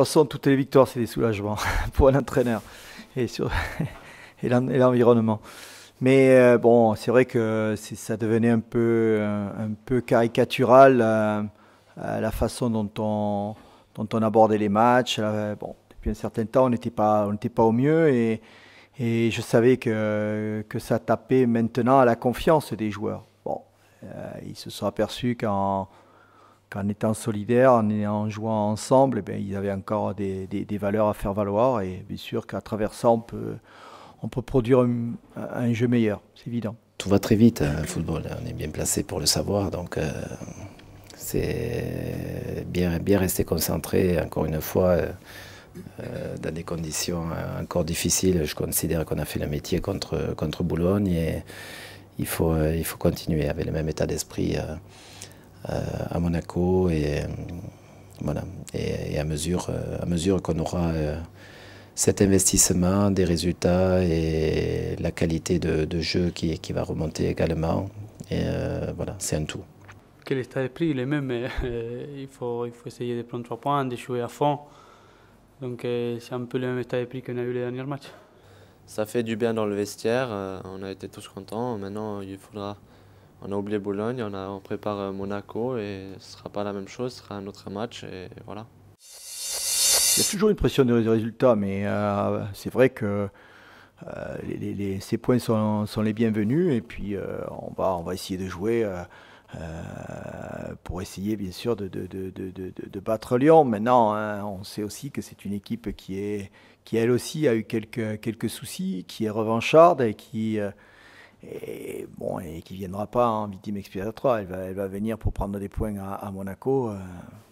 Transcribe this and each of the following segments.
façon, toutes les victoires, c'est des soulagements pour un entraîneur et, et l'environnement. Mais bon, c'est vrai que ça devenait un peu caricatural la façon dont on abordait les matchs. Bon, depuis un certain temps, on n'était pas au mieux et je savais que ça tapait maintenant à la confiance des joueurs. Bon, ils se sont aperçus qu'en étant solidaires, en jouant ensemble, eh bien, ils avaient encore des valeurs à faire valoir. Et bien sûr qu'à travers ça, on peut produire un jeu meilleur, c'est évident. Tout va très vite, le football, on est bien placé pour le savoir, donc c'est bien rester concentré, encore une fois, dans des conditions encore difficiles. Je considère qu'on a fait le métier contre Boulogne et il faut continuer avec le même état d'esprit à Monaco et voilà. Et à mesure qu'on aura cet investissement, des résultats et la qualité de jeu qui va remonter également, et voilà, c'est un tout. Que l'état d'esprit il est même, mais il faut essayer de prendre 3 points, de jouer à fond. Donc c'est un peu le même état d'esprit qu'on a eu les derniers matchs. Ça fait du bien dans le vestiaire, on a été tous contents. Maintenant, on a oublié Boulogne, on prépare Monaco et ce ne sera pas la même chose, ce sera un autre match et voilà. Il y a toujours une pression de résultats, mais c'est vrai que ces points sont les bienvenus et puis on va essayer de jouer pour essayer bien sûr de battre Lyon. Maintenant, hein, on sait aussi que c'est une équipe qui elle aussi a eu quelques soucis, qui est revancharde et qui viendra pas en victime expiatoire. Elle va venir pour prendre des points à Monaco.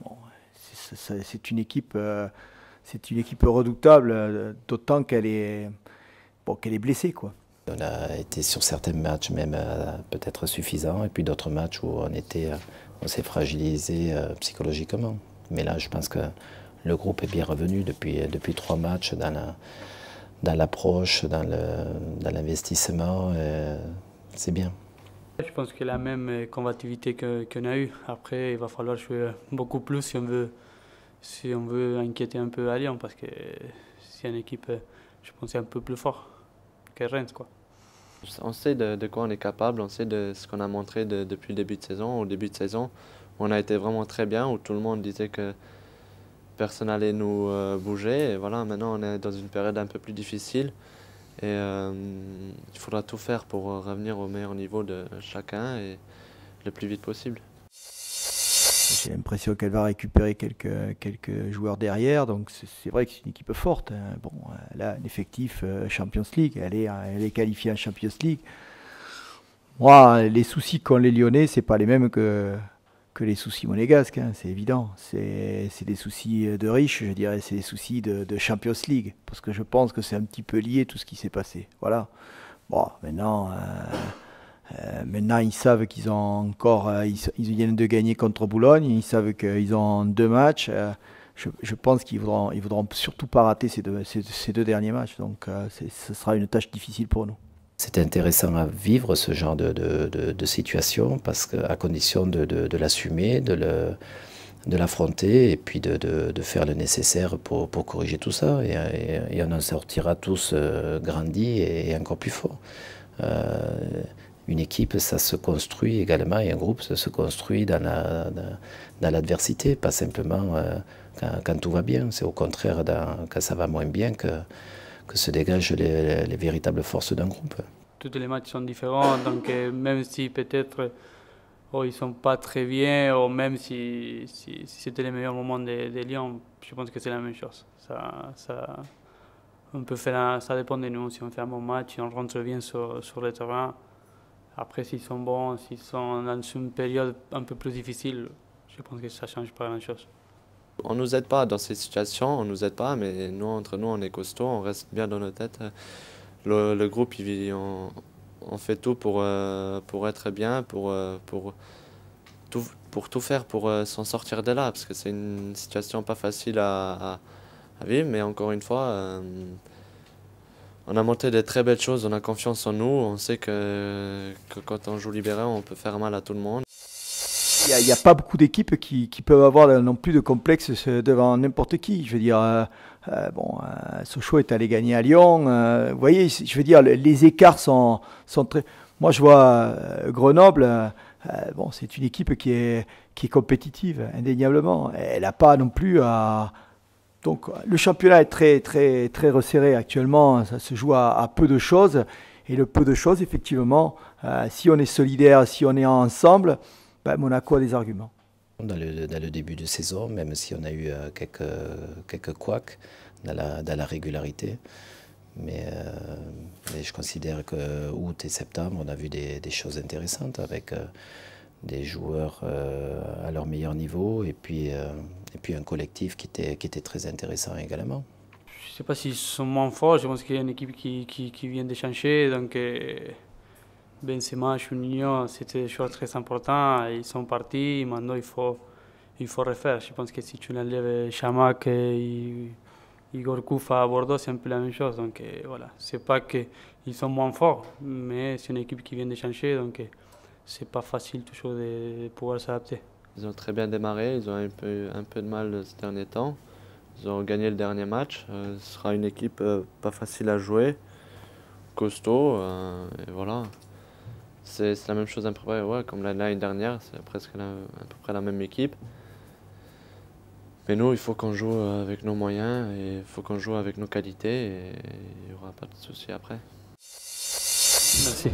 Bon, c'est une équipe. C'est une équipe redoutable, d'autant qu'elle est blessée, quoi. On a été sur certains matchs même peut-être suffisants, et puis d'autres matchs où on s'est fragilisé psychologiquement. Mais là, je pense que le groupe est bien revenu depuis 3 matchs dans l'approche, dans l'investissement. C'est bien. Je pense que la même combativité qu'on a eue. Après, il va falloir jouer beaucoup plus si on veut inquiéter un peu à Lyon, parce que c'est une équipe, je pense, un peu plus fort que Reims, quoi. On sait de quoi on est capable, on sait de ce qu'on a montré depuis le début de saison. Au début de saison, on a été vraiment très bien, où tout le monde disait que personne n'allait nous bouger. Et voilà, maintenant on est dans une période un peu plus difficile. Et il faudra tout faire pour revenir au meilleur niveau de chacun et le plus vite possible. J'ai l'impression qu'elle va récupérer quelques joueurs derrière, donc c'est vrai que c'est une équipe forte, hein. Bon, elle a un effectif Champions League, elle est qualifiée en Champions League. Moi, les soucis qu'ont les Lyonnais, c'est pas les mêmes que les soucis monégasques, hein, c'est évident. C'est des soucis de riches, je dirais, c'est des soucis de Champions League, parce que je pense que c'est un petit peu lié tout ce qui s'est passé. Voilà. Bon, maintenant, ils savent qu'ils ont encore, ils viennent de gagner contre Boulogne, ils savent qu'ils ont 2 matchs. Je pense qu'ils voudront surtout pas rater ces deux derniers matchs. Donc, ce sera une tâche difficile pour nous. C'est intéressant à vivre ce genre de situation, parce qu'à condition de l'assumer, de l'affronter et puis de faire le nécessaire pour corriger tout ça. Et on en sortira tous grandis et encore plus forts. Une équipe, ça se construit également, et un groupe, ça se construit dans l'adversité, pas simplement quand tout va bien. C'est au contraire quand ça va moins bien que se dégagent les véritables forces d'un groupe. Tous les matchs sont différents, donc même si peut-être ils ne sont pas très bien, ou même si c'était les meilleurs moments de Lyon, je pense que c'est la même chose. On peut faire, ça dépend de nous. Si on fait un bon match, si on rentre bien sur le terrain. Après, s'ils sont bons, s'ils sont dans une période un peu plus difficile, je pense que ça ne change pas grand-chose. On ne nous aide pas dans ces situations, on nous aide pas, mais nous, entre nous, on est costaud, on reste bien dans nos têtes. Le groupe, on fait tout pour être bien, pour tout faire pour s'en sortir de là, parce que c'est une situation pas facile à vivre, mais encore une fois, on a monté de très belles choses, on a confiance en nous, on sait que quand on joue libéré, on peut faire mal à tout le monde. Il n'y a pas beaucoup d'équipes qui peuvent avoir non plus de complexe devant n'importe qui. Je veux dire, Sochaux est allé gagner à Lyon. Vous voyez, je veux dire, les écarts sont très... Moi, je vois Grenoble, c'est une équipe qui est compétitive, indéniablement. Elle n'a pas non plus à... Donc, le championnat est très, très, très resserré actuellement. Ça se joue à peu de choses. Et le peu de choses, effectivement, si on est solidaire, si on est ensemble, Monaco a des arguments. Dans le début de saison, même si on a eu quelques couacs dans la régularité, mais je considère que août et septembre, on a vu des choses intéressantes avec des joueurs à leur meilleur niveau et puis un collectif qui était très intéressant également. Je ne sais pas s'ils sont moins forts, je pense qu'il y a une équipe qui vient de changer, donc Benzema, Juninho, c'était des choses très importantes, ils sont partis, maintenant il faut refaire. Je pense que si tu enlèves Chamakh et Igor Koufa à Bordeaux, c'est un peu la même chose, donc voilà. C'est pas qu'ils sont moins forts, mais c'est une équipe qui vient de changer, donc c'est pas facile toujours de pouvoir s'adapter. Ils ont très bien démarré, ils ont un peu de mal ces derniers temps. Ils ont gagné le dernier match. Ce sera une équipe pas facile à jouer, costaud, et voilà. C'est la même chose à peu près, ouais, comme l'année dernière, c'est presque à peu près la même équipe. Mais nous, il faut qu'on joue avec nos moyens et il faut qu'on joue avec nos qualités et il n'y aura pas de souci après. Merci.